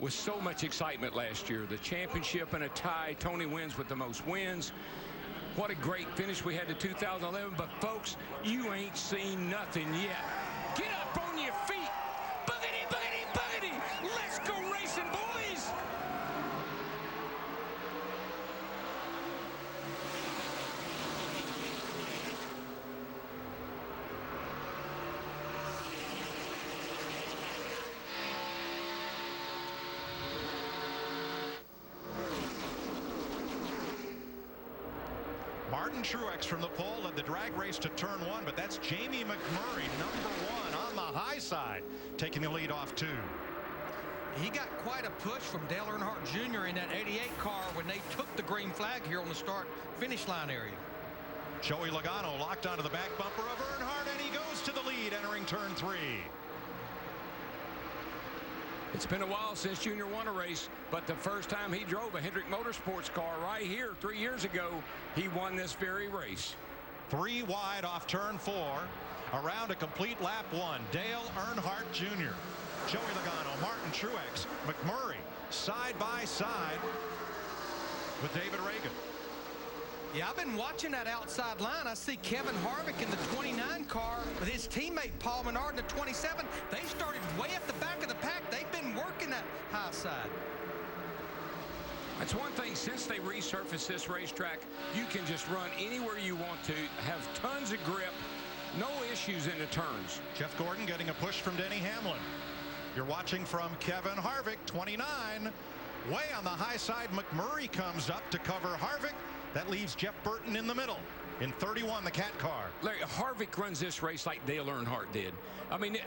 with so much excitement last year. The championship and a tie. Tony wins with the most wins. What a great finish we had to 2011. But, folks, you ain't seen nothing yet. Get up on your feet. Boogity, boogity, boogity. Let's go racing, boys. Martin Truex from the pole led the drag race to turn 1, but that's Jamie McMurray, #1 on the high side, taking the lead off 2. He got quite a push from Dale Earnhardt Jr. in that 88 car when they took the green flag here on the start-finish line area. Joey Logano locked onto the back bumper of Earnhardt, and he goes to the lead entering turn 3. It's been a while since Junior won a race, but the first time he drove a Hendrick Motorsports car right here 3 years ago, he won this very race. 3 wide off turn 4. Around a complete lap 1. Dale Earnhardt Jr., Joey Logano, Martin Truex, McMurray side by side with David Reagan. Yeah, I've been watching that outside line. I see Kevin Harvick in the 29 car with his teammate Paul Menard in the 27. They started way at the back of the pack. They've been working that high side. That's one thing, since they resurfaced this racetrack, you can just run anywhere you want to, have tons of grip, no issues in the turns. Jeff Gordon getting a push from Denny Hamlin. You're watching from Kevin Harvick, 29. Way on the high side, McMurray comes up to cover Harvick. That leaves Jeff Burton in the middle. In 31, the cat car. Larry, Harvick runs this race like Dale Earnhardt did. I mean,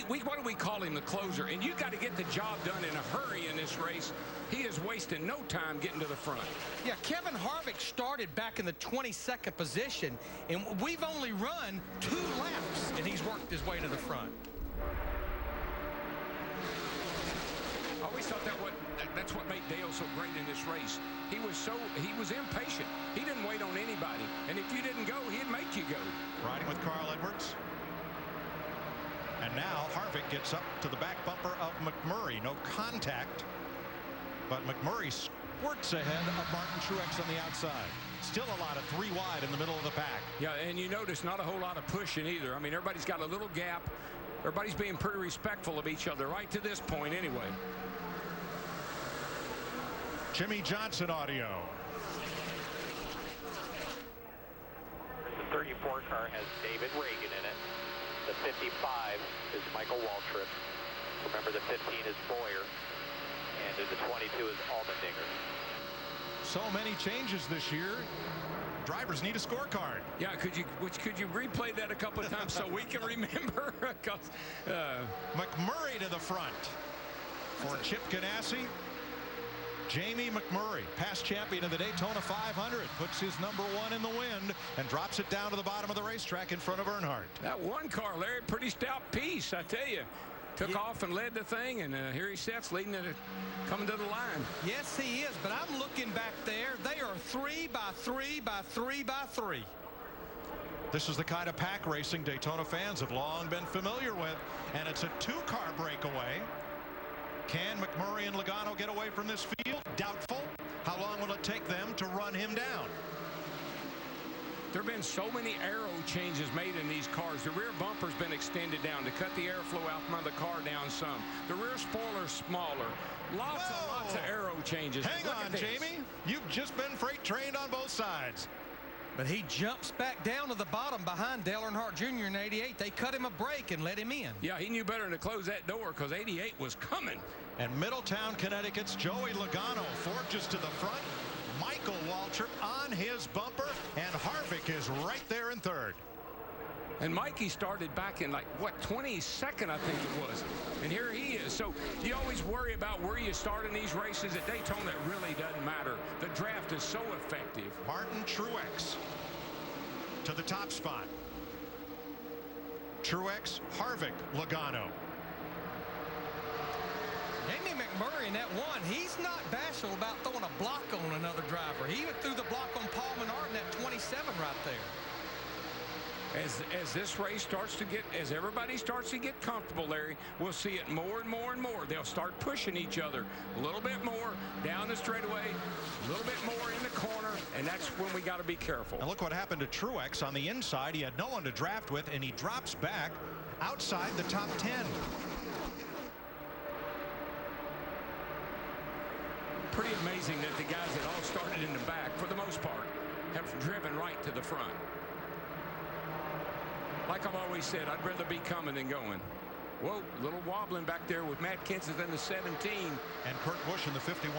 what do we call him, the closer? And you got to get the job done in a hurry in this race. He is wasting no time getting to the front. Yeah, Kevin Harvick started back in the 22nd position, and we've only run 2 laps, and he's worked his way to the front. I always thought that's what made Dale so great in this race. He was impatient. He didn't wait on anybody. And if you didn't go, he'd make you go. Riding with Carl Edwards. And now Harvick gets up to the back bumper of McMurray. No contact. But McMurray squirts ahead of Martin Truex on the outside. Still a lot of 3 wide in the middle of the pack. Yeah, and you notice not a whole lot of pushing either. I mean, everybody's got a little gap. Everybody's being pretty respectful of each other right to this point anyway. Jimmy Johnson audio. The 34 car has David Reagan in it. The 55 is Michael Waltrip. Remember, the 15 is Boyer. And the 22 is Allmendinger. So many changes this year. Drivers need a scorecard. Yeah, could you replay that a couple of times so we can remember? McMurray to the front for Chip Ganassi. Jamie McMurray, past champion of the Daytona 500, puts his #1 in the wind and drops it down to the bottom of the racetrack in front of Earnhardt. That one car, Larry, pretty stout piece, I tell you. Took off and led the thing, and here he sits leading it, coming to the line. Yes, he is, but I'm looking back there. They are 3 by 3 by 3 by 3. This is the kind of pack racing Daytona fans have long been familiar with, and it's a 2-car breakaway. Can McMurray and Logano get away from this field? Doubtful. How long will it take them to run him down? There have been so many aero changes made in these cars. The rear bumper's been extended down to cut the airflow out from the car down some. The rear spoiler's smaller. Lots of aero changes. Hang on, Jamie. You've just been freight trained on both sides. But he jumps back down to the bottom behind Dale Earnhardt Jr. in 88. They cut him a break and let him in. Yeah, he knew better than to close that door because 88 was coming. And Middletown, Connecticut's Joey Logano forges to the front. Michael Waltrip on his bumper, and Harvick is right there in 3rd. And Mikey started back in, like, what, 22nd, I think it was. And here he is. So you always worry about where you start in these races. At Daytona, it really doesn't matter. The draft is so effective. Martin Truex to the top spot. Truex, Harvick, Logano. Jamie McMurray in that one, he's not bashful about throwing a block on another driver. He even threw the block on Paul Menard in that 27 right there. As this race starts to get, as everybody starts to get comfortable, Larry, we'll see it more and more and more. They'll start pushing each other a little bit more down the straightaway, a little bit more in the corner, and that's when we got to be careful. And look what happened to Truex on the inside. He had no one to draft with, and he drops back outside the top 10. Pretty amazing that the guys that all started in the back, for the most part, have driven right to the front. Like I've always said, I'd rather be coming than going. Whoa, a little wobbling back there with Matt Kenseth in the 17. And Kurt Busch in the 51.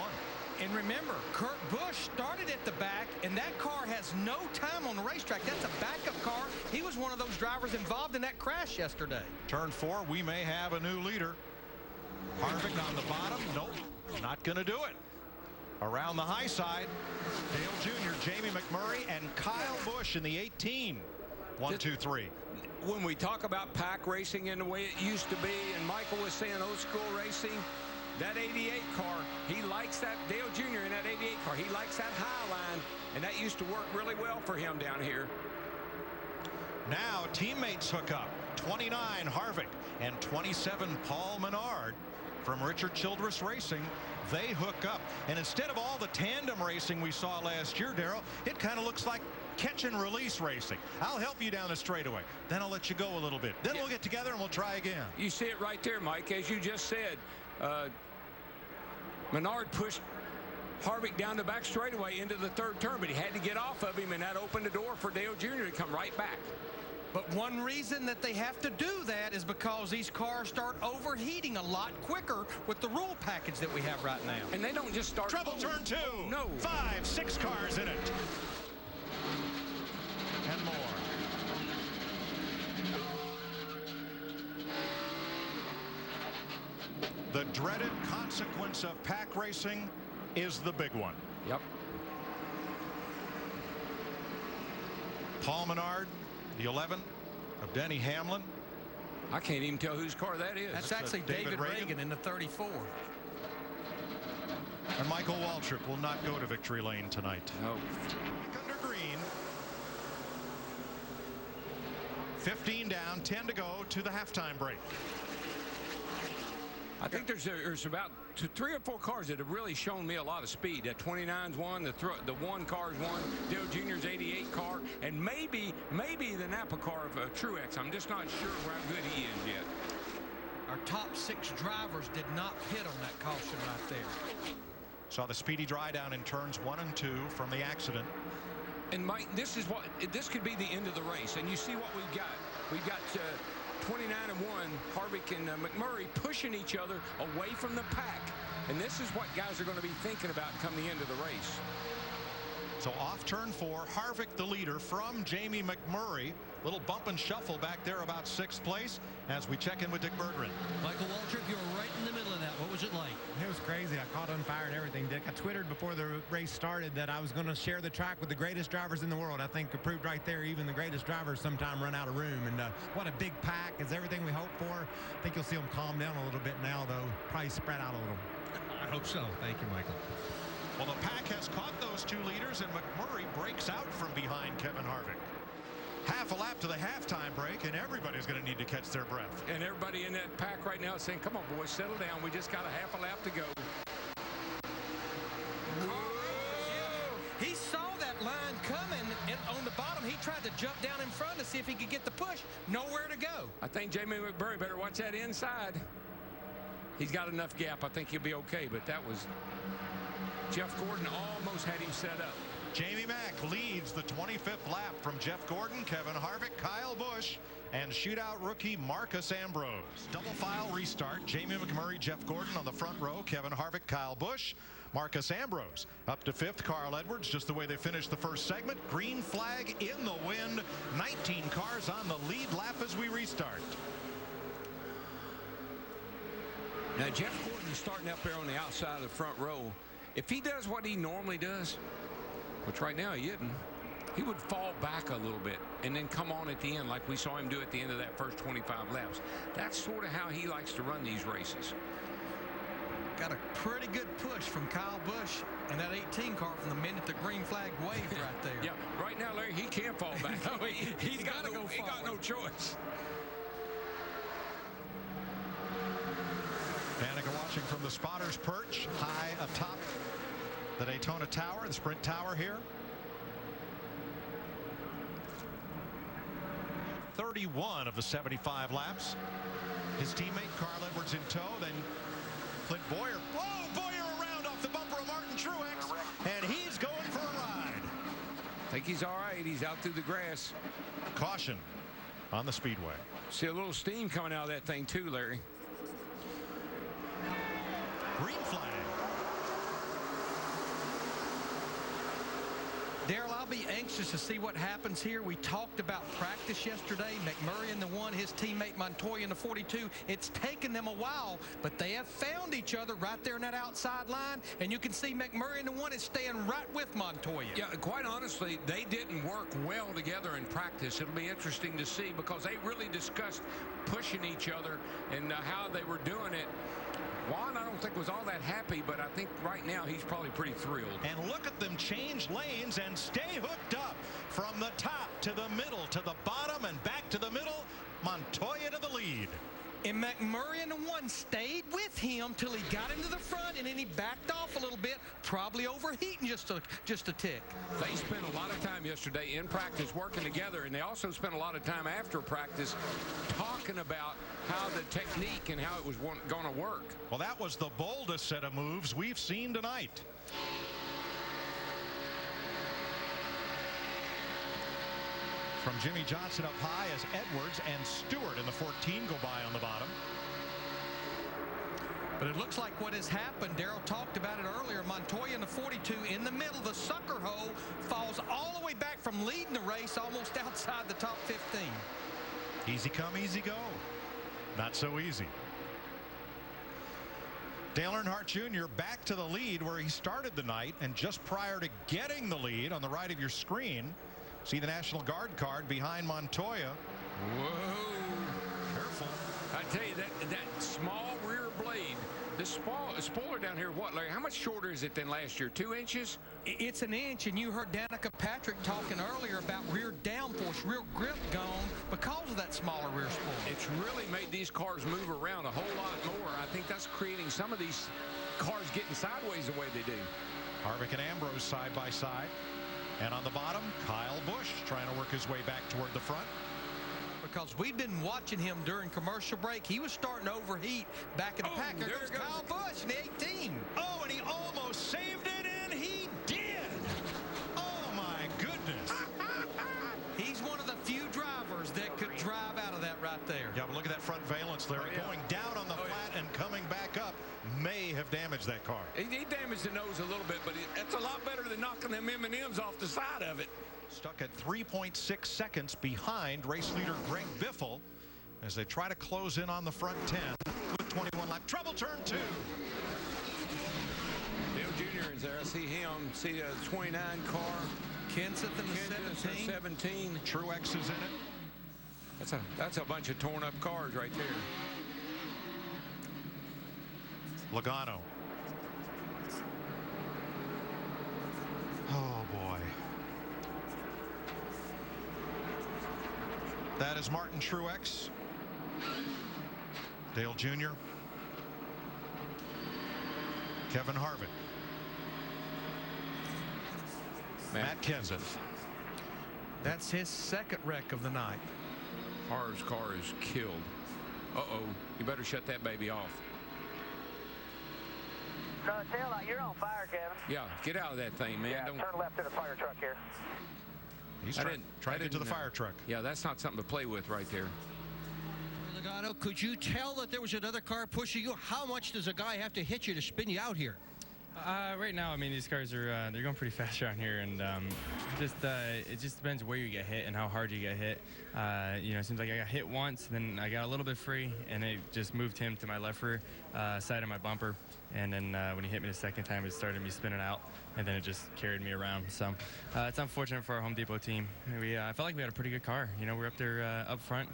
And remember, Kurt Busch started at the back, and that car has no time on the racetrack. That's a backup car. He was one of those drivers involved in that crash yesterday. Turn 4, we may have a new leader. Harvick on the bottom. Nope, not going to do it. Around the high side, Dale Jr., Jamie McMurray, and Kyle Busch in the 18. 1, 2, 3. When we talk about pack racing and the way it used to be, and Michael was saying old school racing, that 88 car, he likes that. Dale Jr. in that 88 car, he likes that high line, and that used to work really well for him down here. Now teammates hook up. 29 Harvick and 27 Paul Menard from Richard Childress Racing. They hook up, and instead of all the tandem racing we saw last year, Darrell, it kind of looks like catch and release racing. I'll help you down the straightaway, then I'll let you go a little bit, then we'll get together and we'll try again. You see it right there, Mike. As you just said, Menard pushed Harvick down the back straightaway into the third turn, but he had to get off of him, and that opened the door for Dale Jr. to come right back. But one reason that they have to do that is because these cars start overheating a lot quicker with the rule package that we have right now. And they don't just start. Trouble turn 2. No. 5, 6 cars in it. And more. The dreaded consequence of pack racing is the big one. Yep. Paul Menard, the 11 of Denny Hamlin. I can't even tell whose car that is. That's actually David Reagan in the 34. And Michael Waltrip will not go to victory lane tonight. No. Under green. 15 down, 10 to go to the halftime break. I think there's about 3 or 4 cars that have really shown me a lot of speed. That 29's one, the 1 car's one, Dale Jr.'s 88 car, and maybe the Napa car of Truex. I'm just not sure how good he is yet. Our top 6 drivers did not pit on that caution right there. Saw the speedy dry down in turns 1 and 2 from the accident. And Mike, this could be the end of the race. And you see what we've got. We've got 29 and 1, Harvick and McMurray pushing each other away from the pack. And this is what guys are going to be thinking about come the end of the race. So off turn 4, Harvick the leader from Jamie McMurray. Little bump and shuffle back there about 6th place as we check in with Dick Berggren. Michael Waltrip, you were right in the middle of that. What was it like? It was crazy. I caught on fire and everything, Dick. I twittered before the race started that I was going to share the track with the greatest drivers in the world. I think it proved right there even the greatest drivers sometime run out of room. And what a big pack. It's everything we hoped for. I think you'll see them calm down a little bit now, though. Probably spread out a little. I hope so. Thank you, Michael. Well, the pack has caught those 2 leaders, and McMurray breaks out from behind Kevin Harvick. Half a lap to the halftime break, and everybody's going to need to catch their breath. And everybody in that pack right now is saying, come on, boys, settle down. We just got a half a lap to go. He saw that line coming, and on the bottom, he tried to jump down in front to see if he could get the push. Nowhere to go. I think Jamie McMurray better watch that inside. He's got enough gap. I think he'll be okay, but that was... Jeff Gordon almost had him set up. Jamie Mack leads the 25th lap from Jeff Gordon, Kevin Harvick, Kyle Busch, and shootout rookie Marcus Ambrose. Double file restart. Jamie McMurray, Jeff Gordon on the front row, Kevin Harvick, Kyle Busch, Marcus Ambrose up to 5th, Carl Edwards, just the way they finished the first segment. Green flag in the wind. 19 cars on the lead lap as we restart. Now, Jeff Gordon is starting up there on the outside of the front row. If he does what he normally does, which right now he isn't, he would fall back a little bit and then come on at the end like we saw him do at the end of that first 25 laps. That's sort of how he likes to run these races. Got a pretty good push from Kyle Busch and that 18 car from the minute the green flag waved right there. Yeah, right now, Larry, he can't fall back. He's got to go forward. He got no choice. Danica watching from the spotter's perch, high atop the Daytona Tower, the Sprint Tower here. 31 of the 75 laps. His teammate Carl Edwards in tow, then Clint Boyer. Whoa, Boyer around off the bumper of Martin Truex, and he's going for a ride. I think he's all right. He's out through the grass. Caution on the speedway. See a little steam coming out of that thing too, Larry. Green flag. Darrell, I'll be anxious to see what happens here. We talked about practice yesterday. McMurray in the 1, his teammate Montoya in the 42. It's taken them a while, but they have found each other right there in that outside line. And you can see McMurray in the 1 is staying right with Montoya. Yeah, quite honestly, they didn't work well together in practice. It'll be interesting to see because they really discussed pushing each other and how they were doing it. Juan, I don't think was all that happy, but I think right now he's probably pretty thrilled. And look at them change lanes and stay hooked up from the top to the middle to the bottom and back to the middle. Montoya to the lead. And McMurray in the 1 stayed with him till he got into the front, and then he backed off a little bit, probably overheating just a tick. They spent a lot of time yesterday in practice working together, and they also spent a lot of time after practice talking about how the technique and how it was going to work. Well, that was the boldest set of moves we've seen tonight. From Jimmy Johnson up high as Edwards and Stewart in the 14 go by on the bottom. But it looks like what has happened, Darrell talked about it earlier, Montoya in the 42 in the middle, the sucker hole falls all the way back from leading the race almost outside the top 15. Easy come, easy go. Not so easy. Dale Earnhardt Jr. back to the lead where he started the night, and just prior to getting the lead on the right of your screen, see the National Guard card behind Montoya. Whoa. Careful. I tell you, that small rear blade, the spoiler down here, what, Larry, how much shorter is it than last year? 2 inches? It's an inch, and you heard Danica Patrick talking earlier about rear downforce, rear grip gone because of that smaller rear spoiler. It's really made these cars move around a whole lot more. I think that's creating some of these cars getting sideways the way they do. Harvick and Ambrose side by side. And on the bottom, Kyle Busch trying to work his way back toward the front. Because we've been watching him during commercial break. He was starting to overheat back in the pack. There goes Kyle Busch in the 18. Oh, and he almost saved it, and he did. Oh, my goodness. He's one of the few drivers that could drive out of that right there. Yeah, but look at that front valence there. Going down on the flat and coming back up may have damaged that car. He damaged the nose a little bit, but that's a lot better than knocking them M&Ms off the side of it. Stuck at 3.6 seconds behind race leader Greg Biffle as they try to close in on the front 10 with 21 laps. Trouble turn 2. Dale Jr. is there. I see him. See the 29 car. Kenseth in the 17. Truex is in it. That's a bunch of torn up cars right there. Logano. Oh, boy. That is Martin Truex. Dale Jr. Kevin Harvick. Matt Kenseth. That's his second wreck of the night. Harv's car is killed. Uh-oh. You better shut that baby off. No, taillight, you're on fire, Kevin. Yeah, get out of that thing, man. Yeah, turn left to the fire truck here. He's trying to get to the fire truck. Yeah, that's not something to play with right there. Logano, could you tell that there was another car pushing you? How much does a guy have to hit you to spin you out here? Right now, I mean, these cars are they're going pretty fast around here, and it just depends where you get hit and how hard you get hit. It seems like I got hit once, then I got a little bit free, and it just moved him to my left rear side of my bumper, And then when he hit me the second time, it started me spinning out, and then it just carried me around. So it's unfortunate for our Home Depot team. I felt like we had a pretty good car. You know, we're up there up front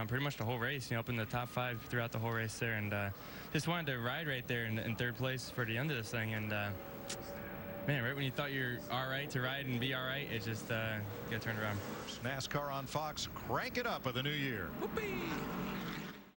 pretty much the whole race, you know, up in the top 5 throughout the whole race there. And just wanted to ride right there in third place for the end of this thing. And man, right when you thought you're all right to ride and be all right, it just got turned around. NASCAR on Fox. Crank it up with the new year. Whoopee!